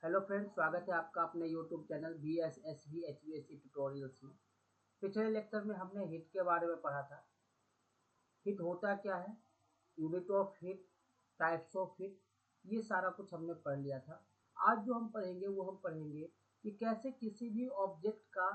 Hello friends, स्वागत है आपका अपने YouTube channel BSSV HVAC tutorials में। पिछले लेक्चर में हमने हीट के बारे में पढ़ा था। हीट होता क्या है, unit of heat, types of heat, ये सारा कुछ हमने पढ़ लिया था। आज जो हम पढ़ेंगे वो हम पढ़ेंगे कि कैसे किसी भी ऑब्जेक्ट का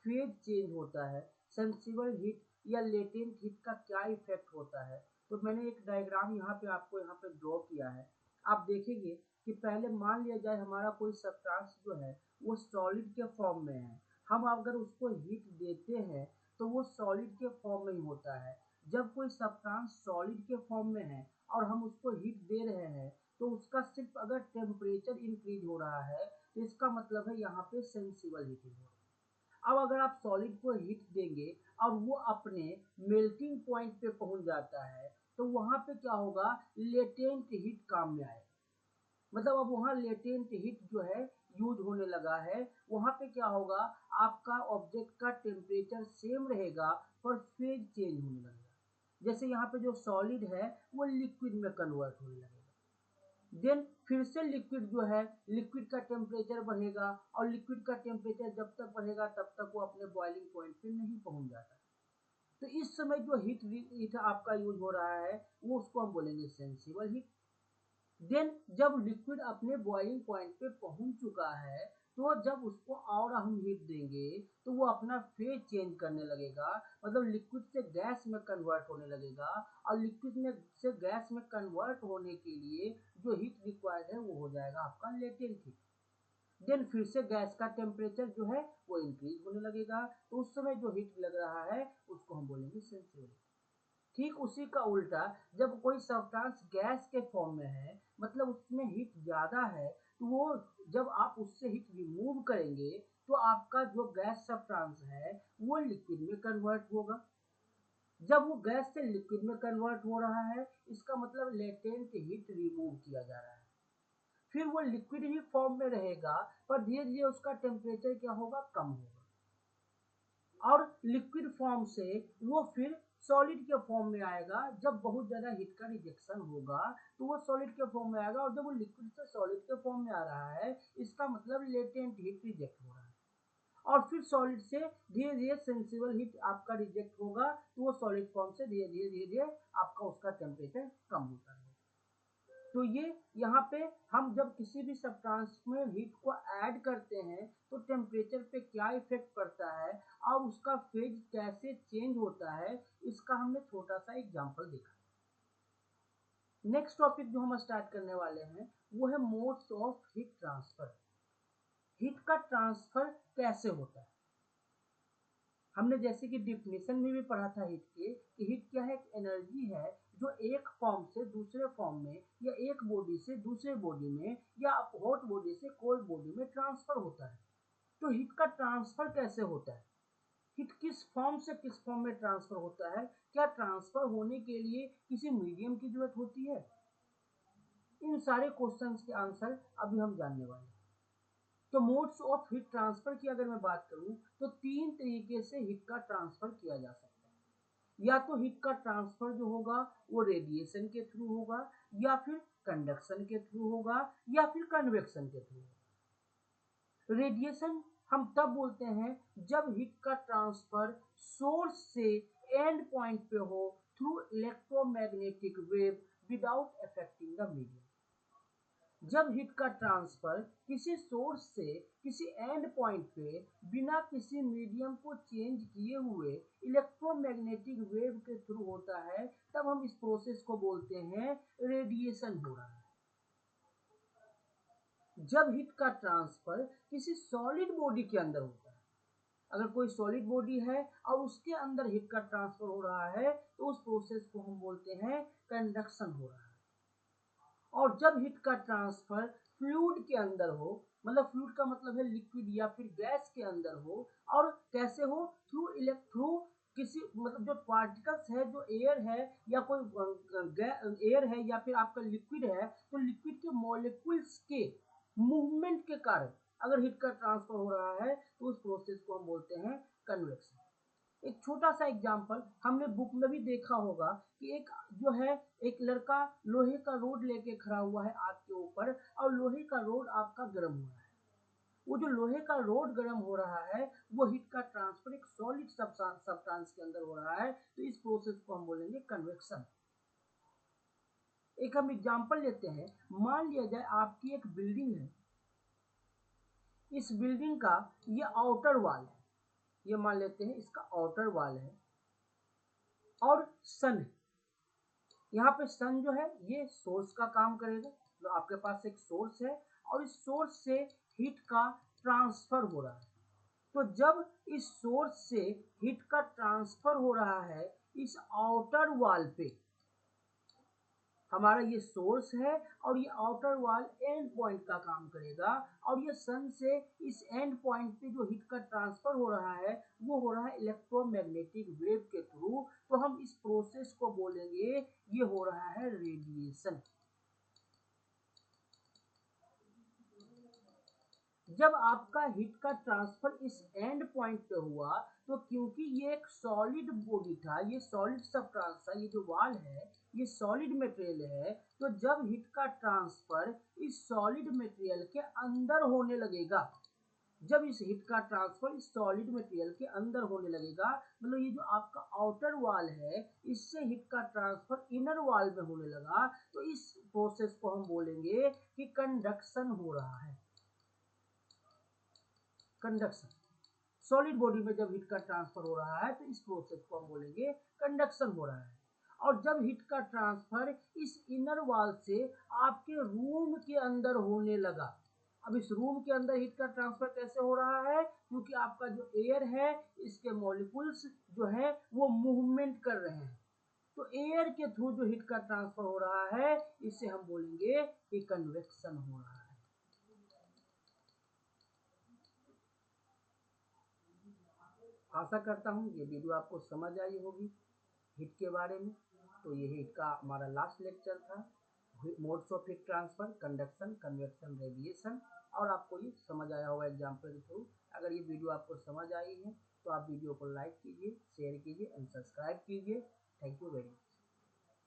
फेज चेंज होता है, सेंसिबल हीट या लेटेंट हीट का क्या इफेक्ट होता है। तो मैंने एक डायग्राम यहाँ पे आपको यहाँ पे ड्रॉ किया है। आप देखेंगे कि पहले मान लिया जाए हमारा कोई सब्सटेंस जो है वो सॉलिड के फॉर्म में है। हम अगर उसको हीट देते हैं तो वो सॉलिड के फॉर्म में ही होता है। जब कोई सब्सटेंस सॉलिड के फॉर्म में है और हम उसको हीट दे रहे हैं तो उसका सिर्फ अगर टेम्परेचर इंक्रीज हो रहा है तो इसका मतलब है यहाँ पे सेंसिबल हीटिंग हो रहा है। अब अगर आप सॉलिड को हीट देंगे और वो अपने मेल्टिंग पॉइंट पे पहुंच जाता है तो वहां पे क्या होगा, लेटेंट हीट काम में आएगा। मतलब अब वहाँ लेटेंट हीट जो है यूज होने लगा है। वहाँ पे क्या होगा, आपका ऑब्जेक्ट का टेम्परेचर सेम रहेगा पर फेज चेंज होने लगेगा। जैसे यहाँ पे जो सॉलिड है वो लिक्विड में कन्वर्ट होने लगेगा। देन फिर से लिक्विड जो है, लिक्विड का टेम्परेचर बढ़ेगा और लिक्विड का टेम्परेचर जब तक बढ़ेगा तब तक वो अपने बॉइलिंग पॉइंट पे नहीं पहुंच जाता। तो इस समय जो हीट आपका यूज हो रहा है वो उसको हम बोलेंगे सेंसिबल हीट। देन जब लिक्विड अपने बॉइलिंग पॉइंट पे पहुंच चुका है तो जब उसको और हम हीट देंगे तो वो अपना फेज चेंज करने लगेगा, मतलब लिक्विड से गैस में कन्वर्ट होने लगेगा। और लिक्विड में से गैस में कन्वर्ट होने के लिए जो हीट रिक्वायर्ड है वो हो जाएगा आपका लेटेंट हीट। देन फिर से गैस का टेम्परेचर जो है वो इंक्रीज होने लगेगा, तो उस समय जो हीट लग रहा है उसको हम बोलेंगे सेंसिबल। ठीक उसी का उल्टा, जब कोई सब्सटेंस गैस के फॉर्म में है, मतलब उसमें हीट ज्यादा है, तो वो जब आप उससे हीट रिमूव करेंगे तो आपका जो गैस सब्सटेंस है वो लिक्विड में कन्वर्ट होगा। जब वो गैस से लिक्विड में कन्वर्ट हो रहा है इसका मतलब लेटेंट हीट रिमूव किया जा रहा है। फिर वो लिक्विड ही फॉर्म में रहेगा पर धीरे धीरे उसका टेम्परेचर क्या होगा, कम होगा और लिक्विड फॉर्म से वो फिर सॉलिड के फॉर्म में आएगा। जब बहुत ज्यादा हीट का रिजेक्शन होगा तो वो सॉलिड के फॉर्म में आएगा, और जब वो लिक्विड से सॉलिड के फॉर्म में आ रहा है इसका मतलब लेटेंट हीट रिजेक्ट हो रहा है। और फिर सॉलिड से धीरे धीरे सेंसिबल हीट आपका रिजेक्ट होगा तो वो सॉलिड फॉर्म से धीरे धीरे धीरे धीरे आपका उसका टेम्परेचर कम होता है। तो ये यहाँ पे हम जब किसी भी सब्सटेंस में हीट को ऐड करते हैं तो टेम्परेचर पे क्या इफेक्ट पड़ता है और उसका फेज कैसे चेंज होता है, इसका हमने छोटा सा एग्जांपल देखा। नेक्स्ट टॉपिक जो हम स्टार्ट करने वाले हैं वो है modes of heat transfer. Heat का ट्रांसफर कैसे होता है, हमने जैसे कि डिफिनेशन में भी पढ़ा था हीट के कि हीट क्या है, एक एनर्जी है जो एक फॉर्म से दूसरे फॉर्म में या एक बॉडी से दूसरे बॉडी में या हॉट बॉडी से कोल्ड बॉडी में ट्रांसफर होता है। तो हीट का ट्रांसफर कैसे होता है, हीट किस फॉर्म से किस फॉर्म में ट्रांसफर होता है, क्या ट्रांसफर होने के लिए किसी मीडियम की जरूरत होती है, इन सारे क्वेश्चंस के आंसर अभी हम जानने वाले हैं। तो मोड्स ऑफ हीट ट्रांसफर की अगर मैं बात करूं तो तीन तरीके से हीट का ट्रांसफर किया जा सकता है। या तो हीट का ट्रांसफर जो होगा वो रेडिएशन के थ्रू होगा, या फिर कंडक्शन के थ्रू होगा, या फिर कन्वेक्शन के थ्रू होगा। रेडिएशन हम तब बोलते हैं जब हीट का ट्रांसफर सोर्स से एंड पॉइंट पे हो through electromagnetic wave without affecting the medium. जब हीट का ट्रांसफर किसी सोर्स से किसी एंड पॉइंट पे बिना किसी मीडियम को चेंज किए हुए इलेक्ट्रोमैग्नेटिक वेव के थ्रू होता है तब हम इस प्रोसेस को बोलते हैं रेडिएशन हो रहा है। जब हीट का ट्रांसफर किसी सॉलिड बॉडी के अंदर होता है, अगर कोई सॉलिड बॉडी है और उसके अंदर हीट का ट्रांसफर हो रहा है तो उस प्रोसेस को हम बोलते हैं कंडक्शन हो रहा है। और जब हीट का ट्रांसफर फ्लूइड के अंदर हो, मतलब फ्लूइड का मतलब है लिक्विड या फिर गैस के अंदर हो, और कैसे हो, थ्रू किसी मतलब जो पार्टिकल्स है, जो एयर है या कोई एयर है या फिर आपका लिक्विड है, तो लिक्विड के मॉलिक्यूल्स के मूवमेंट के कारण अगर हीट का ट्रांसफर हो रहा है तो उस प्रोसेस को हम बोलते हैं कन्वेक्शन। एक छोटा सा एग्जाम्पल हमने बुक में भी देखा होगा कि एक जो है एक लड़का लोहे का रोड लेके खड़ा हुआ है आग के ऊपर, और लोहे का रोड आपका गर्म हो रहा है। वो जो लोहे का रोड गर्म हो रहा है वो हीट का ट्रांसफर एक सॉलिड सब्सटेंस के अंदर हो रहा है, तो इस प्रोसेस को हम बोलेंगे कन्वेक्शन। एक हम एग्जांपल लेते हैं, मान लिया जाए आपकी एक बिल्डिंग है, इस बिल्डिंग का ये आउटर वॉल है, ये मान लेते हैं इसका आउटर वॉल है, और सन है। यहाँ पे सन जो है ये सोर्स का काम करेगा, तो आपके पास एक सोर्स है और इस सोर्स से हीट का ट्रांसफर हो रहा है। तो जब इस सोर्स से हीट का ट्रांसफर हो रहा है इस आउटर वॉल पे, हमारा ये सोर्स है और ये आउटर वॉल एंड पॉइंट का काम करेगा, और ये सन से इस एंड पॉइंट पे जो हीट का ट्रांसफर हो रहा है वो हो रहा है इलेक्ट्रोमैग्नेटिक वेव के थ्रू। तो हम इस प्रोसेस को बोलेंगे ये हो रहा है रेडिएशन। जब आपका हीट का ट्रांसफर इस एंड पॉइंट पे हुआ, तो क्योंकि ये एक सॉलिड बॉडी था, ये सॉलिड सब्सटेंस था, ये जो वॉल है ये सॉलिड मटेरियल है, तो जब हीट का ट्रांसफर इस सॉलिड मटेरियल के अंदर होने लगेगा, जब इस हीट का ट्रांसफर इस सॉलिड मटेरियल के अंदर होने लगेगा, मतलब ये जो आपका आउटर वॉल है इससे हीट का ट्रांसफर इनर वॉल में होने लगा, तो इस प्रोसेस को हम बोलेंगे कि कंडक्शन हो रहा है। कंडक्शन, सॉलिड बॉडी में जब हीट का ट्रांसफर हो रहा है तो इस प्रोसेस को हम बोलेंगे कंडक्शन हो रहा है। और जब हीट का ट्रांसफर इस इनर वॉल से आपके रूम के अंदर होने लगा, अब इस रूम के अंदर हीट का ट्रांसफर कैसे हो रहा है, क्योंकि आपका जो एयर है इसके मॉलिक्यूल्स जो है वो मूवमेंट कर रहे हैं, तो एयर के थ्रू जो हीट का ट्रांसफर हो रहा है इसे हम बोलेंगे कि कन्वेक्शन हो रहा है। आशा करता हूँ ये वीडियो आपको समझ आई होगी हीट के बारे में। तो ये हीट का हमारा लास्ट लेक्चर था, modes of heat transfer, conduction, convection, radiation, और आपको ये समझ आया होगा एग्जाम्पल के थ्रू। अगर ये वीडियो आपको समझ आई है तो आप वीडियो को लाइक कीजिए, शेयर कीजिए एंड सब्सक्राइब कीजिए। Thank you very much.